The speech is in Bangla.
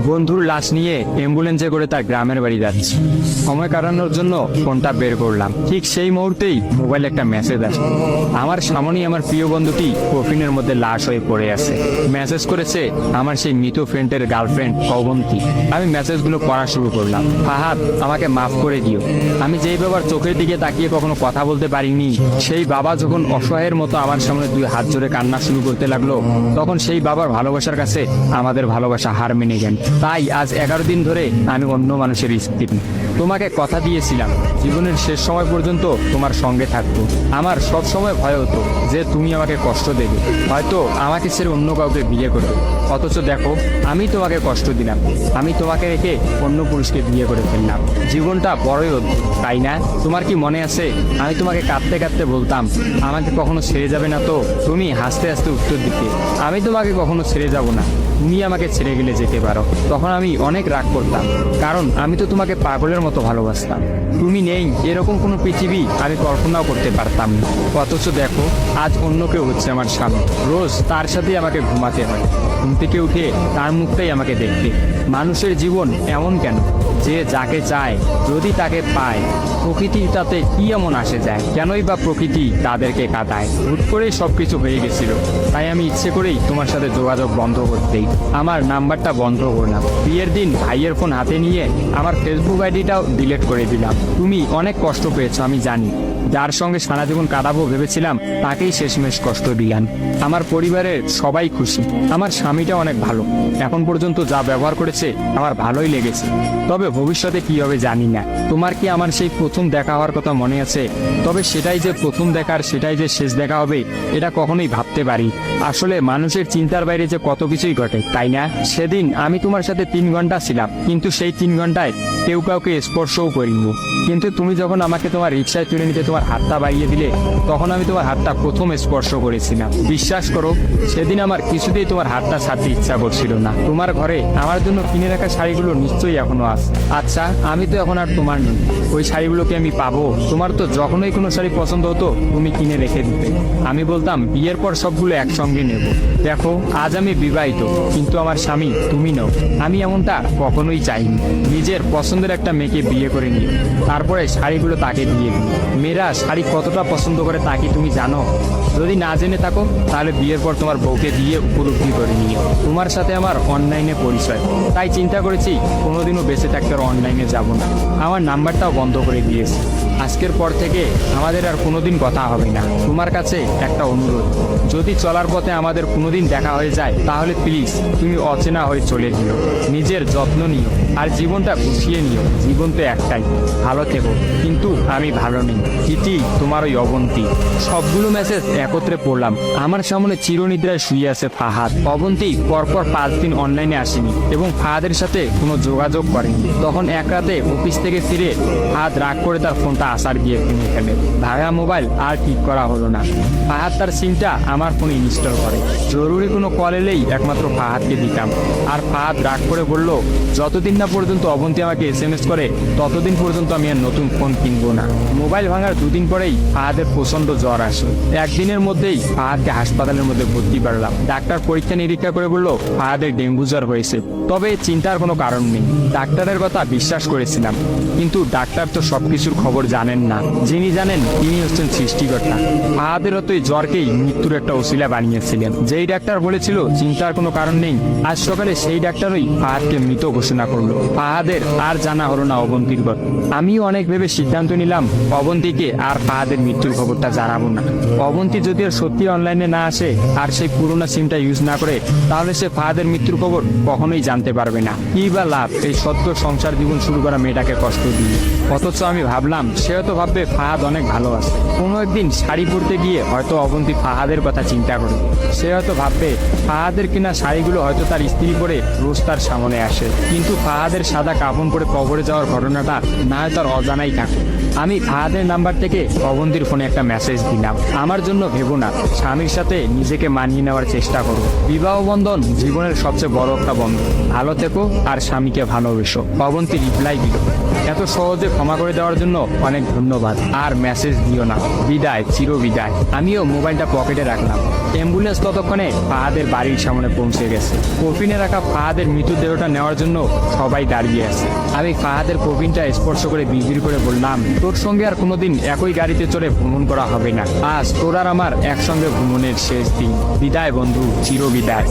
বন্ধুর লাশ নিয়ে অ্যাম্বুলেন্সে করে তার গ্রামের বাড়ি যাচ্ছি। সময় কাটানোর জন্য ফোনটা বের করলাম। ঠিক সেই মুহূর্তেই মোবাইলে একটা মেসেজ আসে। আমার সামনেই আমার প্রিয় বন্ধুটি কফিনের মধ্যে লাশ হয়ে পড়ে আছে। মেসেজ করেছে আমার সেই মৃত ফ্রেন্ডের গার্লফ্রেন্ড অবন্তী। আমি মেসেজগুলো পড়া শুরু করলাম। ফাহাদ, আমাকে মাফ করে দিও। আমি যেই বাবার চোখের দিকে তাকিয়ে কখনো কথা বলতে পারিনি, সেই বাবা যখন অসহায়ের মতো আমার সামনে দুই হাত জোড়ে কান্না শুরু করতে লাগলো, তখন সেই বাবার ভালোবাসার কাছে আমাদের ভালোবাসা হার মেনে গেল। তাই আজ 11 দিন ধরে আমি অন্য মানুষের স্ত্রী। তোমাকে কথা দিয়েছিলাম জীবনের শেষ সময় পর্যন্ত তোমার সঙ্গে থাকবো। আমার সব সময় ভয় হতো যে তুমি আমাকে কষ্ট দেবে, হয়তো আমাকে ছেড়ে অন্য কাউকে বিয়ে করবে। অথচ দেখো, আমি তোমাকে কষ্ট দিলাম, আমি তোমাকে রেখে অন্য পুরুষকে বিয়ে করে ফেললাম। জীবনটা বড়ই অদ্ভুত, তাই না? তোমার কি মনে আছে আমি তোমাকে কাঁদতে কাঁদতে বলতাম আমাকে কখনো ছেড়ে যাবে না? তো তুমি হাসতে হাসতে উত্তর দিতে, আমি তোমাকে কখনো ছেড়ে যাব না, তুমি আমাকে ছেড়ে গেলে যেতে পারো। তখন আমি অনেক রাগ করতাম, কারণ আমি তো তোমাকে পাগলের মতো ভালোবাসতাম। তুমি নেই এরকম কোনো পৃথিবী আমি কল্পনাও করতে পারতাম না। অথচ দেখো, আজ অন্য কেউ হচ্ছে আমার স্বামী। রোজ তার সাথেই আমাকে ঘুমাতে হয়, ঘুম থেকে উঠে তার মুখটাই আমাকে দেখতে। মানুষের জীবন এমন কেন যে যাকে চায় যদি তাকে পায়? প্রকৃতির তাতে কি এমন আসে যায়? কেনই বা প্রকৃতি তাদেরকে কাঁদায়? হুট করেই সবকিছু হয়ে গেছিল, তাই আমি ইচ্ছে করেই তোমার সাথে যোগাযোগ বন্ধ করতেই আমার নাম্বারটা বন্ধ করলাম। বিয়ের দিন ভাইয়ের ফোন হাতে নিয়ে আমার ফেসবুক আইডিটাও ডিলিট করে দিলাম। তুমি অনেক কষ্ট পেয়েছো আমি জানি, যার সঙ্গে সারা জীবন কাটাবো ভেবেছিলাম তাকেই শেষমেশ কষ্ট দিলাম। আমার পরিবারের সবাই খুশি, আমার স্বামীটা অনেক ভালো, এখন পর্যন্ত যা ব্যবহার করেছে আমার ভালোই লেগেছে। তবে ভবিষ্যতে কি হবে জানি না। তোমার কি আমার সেই প্রথম দেখা হওয়ার কথা মনে আছে? তবে সেটাই যে প্রথম দেখার, সেটাই যে শেষ দেখা হবে, এটা কখনোই ভাবতে পারি। আসলে মানুষের চিন্তার বাইরে যে কত কিছুই ঘটে, তাই না? সেদিন আমি তোমার সাথে 3 ঘন্টা ছিলাম, কিন্তু সেই 3 ঘন্টায় কেউ কাউকে স্পর্শও করিনি। কিন্তু তুমি যখন আমাকে তোমার রিক্সায় তুলে নিতে তোমার হাতটা বাড়িয়ে দিলে, তখন আমি তোমার হাতটা প্রথম স্পর্শ করেছিলাম। বিশ্বাস করো, সেদিন আমার কিছুতেই তোমার হাতটা ছাড়তে ইচ্ছা করছিল না। তোমার ঘরে আমার জন্য কিনে রাখা শাড়িগুলো নিশ্চয়ই এখনো আছে। আচ্ছা, আমি তো এখন আর তোমার নই, ওই শাড়িগুলোকে আমি পাবো? তোমার তো যখনই কোনো শাড়ি পছন্দ হতো তুমি কিনে রেখে দিতে, আমি বলতাম বিয়ের পর সবগুলো একসঙ্গে নেব। দেখো, আজ আমি বিবাহিত, কিন্তু আমার স্বামী তুমি নও। আমি এমনটা কখনোই চাইনি। নিজের পছন্দের একটা মেয়েকে বিয়ে করে নিও, তারপরে শাড়িগুলো তাকে দিয়ে দিই। মেয়েরা শাড়ি কতটা পছন্দ করে তা কি তুমি জানো? যদি না জেনে থাকো তাহলে বিয়ের পর তোমার বউকে দিয়ে উপলব্ধি করে নিও। তোমার সাথে আমার অনলাইনে পরিচয়, তাই চিন্তা করেছি কোনোদিনও বেঁচে থাকতে আর অনলাইনে যাব না। আমার নাম্বারটাও বন্ধ করে দিয়েছি। আজকের পর থেকে আমাদের আর কোনোদিন কথা হবে না। তোমার কাছে একটা অনুরোধ, যদি চলার পথে আমাদের কোনোদিন দেখা হয়ে যায় তাহলে প্লিজ তুমি অচেনা হয়ে চলে দিও। নিজের যত্ন নিও আর জীবনটা গুছিয়ে নিও। জীবন তো একটাই, ভালো থেকো। কিন্তু আমি ভালো নেই। ইতি, তোমার ওই অবন্তী। সবগুলো মেসেজ একত্রে পড়লাম। আমার সামনে চিরনিদ্রায় শুয়ে আছে ফাহাদ। অবন্তী পরপর 5 দিন অনলাইনে আসেনি এবং ফাহাদের সাথে কোনো যোগাযোগ করেনি। তখন এক রাতে অফিস থেকে ফিরে ফাহাদ রাগ করে তার ফোনটা আসার দিয়ে কিনে ফেলে। ভাঙা মোবাইল আর ঠিক করা হলো না। ফাহাদ তার সিমটা আমার ফোনে ইনস্টল করে। জরুরি কোনো কল এলেই একমাত্র ফাহাদকে দিতাম। আর ফাহাদ রাগ করে বলল, যতদিন না পর্যন্ত অবন্তী আমাকে SMS করে ততদিন পর্যন্ত আমি আর নতুন ফোন কিনবো না। মোবাইল ভাঙার 2 দিন পরেই ফাহাদের প্রচন্ড জ্বর আসে। একদিনের মধ্যেই ফাহাদকে হাসপাতালের মধ্যে ভর্তি করলাম। ডাক্তার পরীক্ষা নিরীক্ষা করে বলল ফাহাদের ডেঙ্গু জ্বর হয়েছে। তবে চিন্তার কোনো কারণ নেই, ডাক্তারের কথা বিশ্বাস করেছিলাম। কিন্তু ডাক্তার তো সবকিছুর খবর জানেন না, যিনি জানেন তিনি হচ্ছেন সৃষ্টিকর্তা। ফাহাদের তো এই জ্বরকেই মৃত্যুর একটা ওসিলা বানিয়েছিলেন। যেই ডাক্তার বলেছিল চিন্তার কোনো কারণ নেই, আজ সকালে সেই ডাক্তারই ফাহাদকে মৃত ঘোষণা করলো। ফাহাদের আর জানা হলো না অবন্তীর কথা। আমিও অনেক ভেবে সিদ্ধান্ত নিলাম অবন্তীকে আর ফাহাদের মৃত্যুর খবরটা জানাবো না। অবন্তী যদি আর সত্যি অনলাইনে না আসে আর সেই পুরোনো সিমটা ইউজ না করে, তাহলে সে ফাহাদের মৃত্যুর খবর কখনোই জানতে পারবে না। কি বা লাভ এই সত্য সংসার জীবন শুরু করা মেয়েটাকে কষ্ট দিয়ে? অথচ আমি ভাবলাম সে হয়তো ভাববে ফাহাদ অনেক ভালো আছে। কোনো একদিন শাড়ি পরতে গিয়ে হয়তো অবন্তী ফাহাদের কথা চিন্তা করবে। সে হয়তো ভাববে ফাহাদের কিনা শাড়িগুলো হয়তো তার স্ত্রী পরে রোজ তার সামনে আসে, কিন্তু ফাহাদের সাদা কাফন পরে কবরে যাওয়ার ঘটনাটা না হয় তার অজানাই থাকে। আমি ফাহাদের নাম্বার থেকে অবন্তীর ফোনে একটা মেসেজ দিলাম, আমার জন্য ভেবো না, স্বামীর সাথে নিজেকে মানিয়ে নেওয়ার চেষ্টা করো। বিবাহ বন্ধন জীবনের সবচেয়ে বড় একটা বন্ধন, ভালো থেকো আর স্বামীকে ভালোবেসো। অবন্তী রিপ্লাই দিল, এত সহজে ক্ষমা করে দেওয়ার জন্য অনেক ধন্যবাদ, আর মেসেজ দিও না, বিদায়, চির বিদায়। আমিও মোবাইলটা পকেটে রাখলাম। অ্যাম্বুলেন্স ততক্ষণে ফাহাদের বাড়ির সামনে পৌঁছে গেছে। কফিনে রাখা ফাহাদের মৃতদেহটা নেওয়ার জন্য সবাই দাঁড়িয়ে আছে। আমি ফাহাদের কফিনটা স্পর্শ করে বিড়বিড় করে বললাম, তোর সঙ্গে আর কোনোদিন একই গাড়িতে চড়ে ভ্রমণ করা হবে না। আজ তোর আর আমার একসঙ্গে ভ্রমণের শেষ দিন। বিদায় বন্ধু, চির বিদায়।